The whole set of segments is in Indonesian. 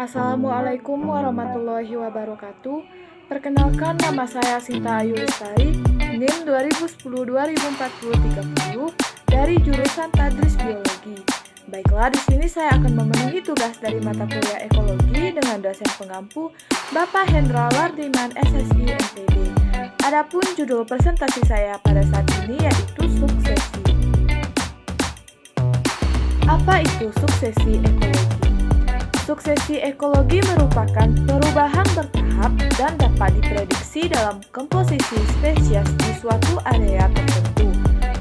Assalamualaikum warahmatullahi wabarakatuh. Perkenalkan, nama saya Sinta Ayu Lestari, NIM 2010-2040-30 dari jurusan Tadris Biologi. Baiklah, di sini saya akan memenuhi tugas dari mata kuliah ekologi dengan dosen pengampu Bapak Hendra Lardiman SSI MPD. Adapun judul presentasi saya pada saat ini yaitu suksesi. Apa itu suksesi ekologi? Suksesi ekologi merupakan perubahan bertahap dan dapat diprediksi dalam komposisi spesies di suatu area tertentu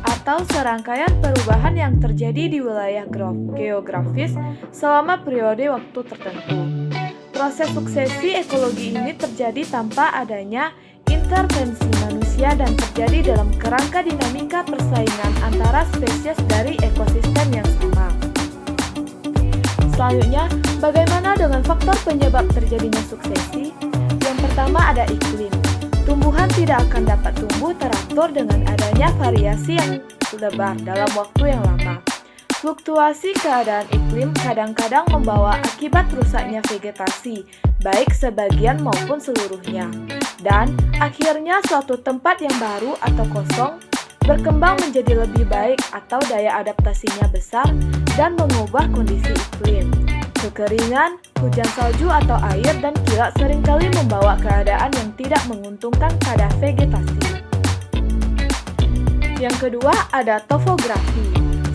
atau serangkaian perubahan yang terjadi di wilayah geografis selama periode waktu tertentu. Proses suksesi ekologi ini terjadi tanpa adanya intervensi manusia dan terjadi dalam kerangka dinamika persaingan antara spesies dari ekosistem yang sama. Selanjutnya, bagaimana dengan faktor penyebab terjadinya suksesi? Yang pertama ada iklim. Tumbuhan tidak akan dapat tumbuh teratur dengan adanya variasi yang lebar dalam waktu yang lama. Fluktuasi keadaan iklim kadang-kadang membawa akibat rusaknya vegetasi, baik sebagian maupun seluruhnya. Dan akhirnya suatu tempat yang baru atau kosong berkembang menjadi lebih baik atau daya adaptasinya besar dan mengubah kondisi iklim. Kekeringan, hujan salju atau air dan kilat seringkali membawa keadaan yang tidak menguntungkan pada vegetasi. Yang kedua ada topografi.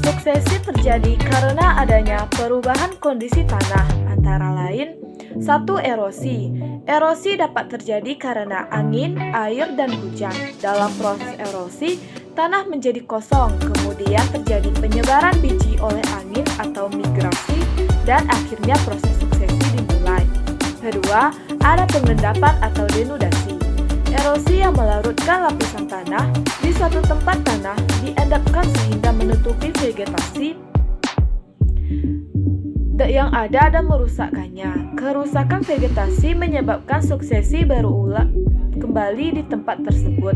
Suksesi terjadi karena adanya perubahan kondisi tanah, antara lain 1. Erosi. Erosi dapat terjadi karena angin, air, dan hujan. Dalam proses erosi, tanah menjadi kosong, kemudian terjadi penyebaran biji oleh angin atau migrasi, dan akhirnya proses suksesi dimulai. Kedua, ada pengendapan atau denudasi. Erosi yang melarutkan lapisan tanah di suatu tempat tanah diendapkan sehingga menutupi vegetasi yang ada dan merusakkannya. Kerusakan vegetasi menyebabkan suksesi berulang kembali di tempat tersebut.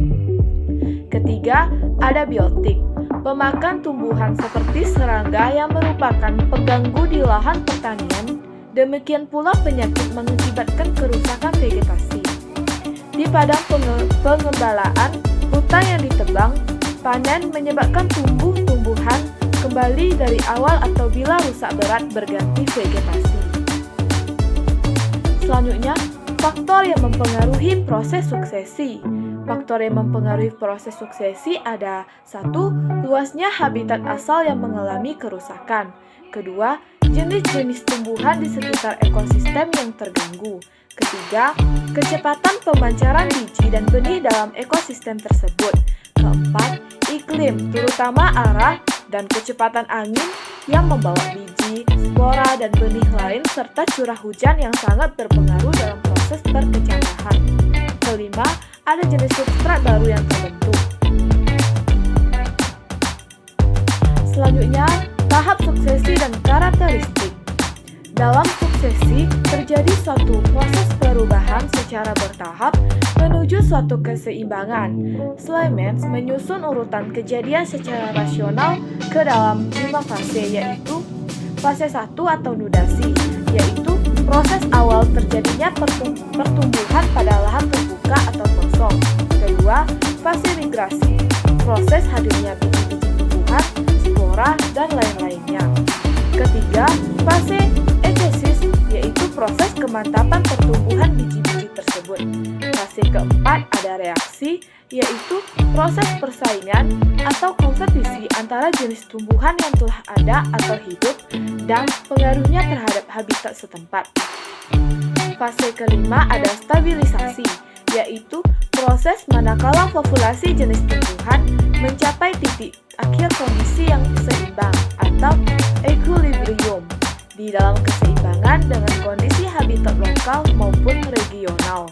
Ketiga, ada biotik. Pemakan tumbuhan seperti serangga yang merupakan pengganggu di lahan pertanian. Demikian pula penyakit mengakibatkan kerusakan vegetasi. Di padang pengembalaan, hutan yang ditebang, panen menyebabkan tumbuh-tumbuhan kembali dari awal atau bila rusak berat berganti vegetasi. Selanjutnya, faktor yang mempengaruhi proses suksesi. Faktor yang mempengaruhi proses suksesi ada 1. Luasnya habitat asal yang mengalami kerusakan. Kedua, jenis-jenis tumbuhan di sekitar ekosistem yang terganggu. Ketiga, kecepatan pemancaran biji dan benih dalam ekosistem tersebut. Keempat, iklim, terutama arah dan kecepatan angin yang membawa biji, spora, dan benih lain serta curah hujan yang sangat berpengaruh dalam proses perkecambahan. Kelima, ada jenis substrat baru yang terbentuk. Selanjutnya, tahap suksesi dan karakteristik. Dalam suksesi, terjadi suatu proses perubahan secara bertahap menuju suatu keseimbangan. Slimans menyusun urutan kejadian secara rasional ke dalam 5 fase, yaitu fase 1 atau nudasi, yaitu proses awal terjadinya pertumbuhan pada lahan terbuka atau kosong. Kedua, fase migrasi, proses hadirnya biji-biji tumbuhan, spora, dan lain-lainnya. Ketiga, fase ektesis, yaitu proses kemantapan pertumbuhan biji-biji tersebut. Fase keempat ada reaksi, yaitu proses persaingan atau kompetisi antara jenis tumbuhan yang telah ada atau hidup dan pengaruhnya terhadap habitat setempat. Fase kelima ada stabilisasi, yaitu proses manakala populasi jenis tumbuhan mencapai titik akhir kondisi yang seimbang atau equilibrium di dalam keseimbangan dengan kondisi habitat lokal maupun regional.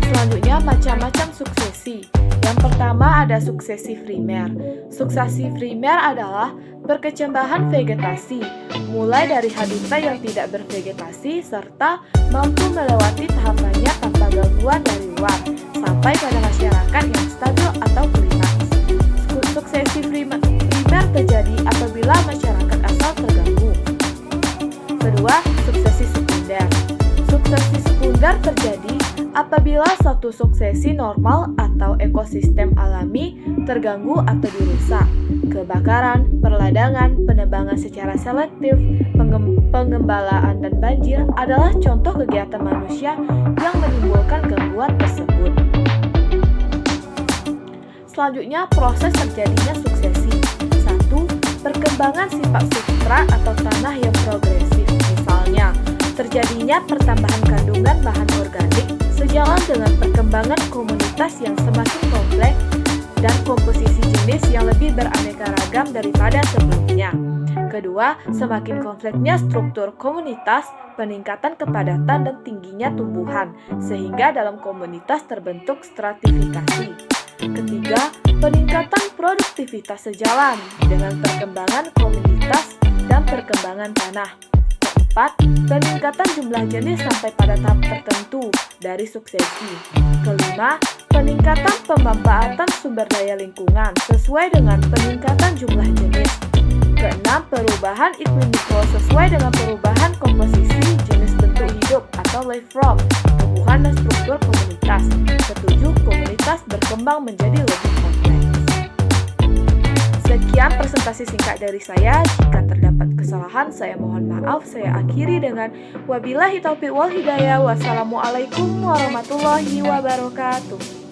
Selanjutnya, macam-macam suksesi. Yang pertama ada suksesi primer. Suksesi primer adalah perkecambahan vegetasi, mulai dari habitat yang tidak bervegetasi serta mampu melewati tahapannya tanpa gangguan dari luar, sampai pada masyarakat yang stabil atau klimaks. Suksesi primer terjadi apabila masyarakat asal terganggu. Apabila suatu suksesi normal atau ekosistem alami terganggu atau dirusak, kebakaran, perladangan, penebangan secara selektif, pengembalaan dan banjir adalah contoh kegiatan manusia yang menimbulkan gangguan tersebut. Selanjutnya, proses terjadinya suksesi. 1. Perkembangan sifat substrat atau tanah yang progresif. Misalnya, terjadinya pertambahan kandungan bahan organik sejalan dengan perkembangan komunitas yang semakin kompleks dan komposisi jenis yang lebih beraneka ragam daripada sebelumnya. Kedua, semakin kompleksnya struktur komunitas, peningkatan kepadatan dan tingginya tumbuhan, sehingga dalam komunitas terbentuk stratifikasi. Ketiga, peningkatan produktivitas sejalan dengan perkembangan komunitas dan perkembangan tanah. Keempat, peningkatan jumlah jenis sampai pada tahap tertentu dari suksesi. Kelima, peningkatan pemanfaatan sumber daya lingkungan sesuai dengan peningkatan jumlah jenis. Keenam, perubahan iklim mikro sesuai dengan perubahan komposisi jenis bentuk hidup atau life form, tumbuhan dan struktur komunitas. Ketujuh, komunitas berkembang menjadi lebih kompleks. Sekian presentasi singkat dari saya. Jika terdapat kesalahan, saya mohon maaf. Saya akhiri dengan wabillahi taufiq wal hidayah. Wassalamualaikum warahmatullahi wabarakatuh.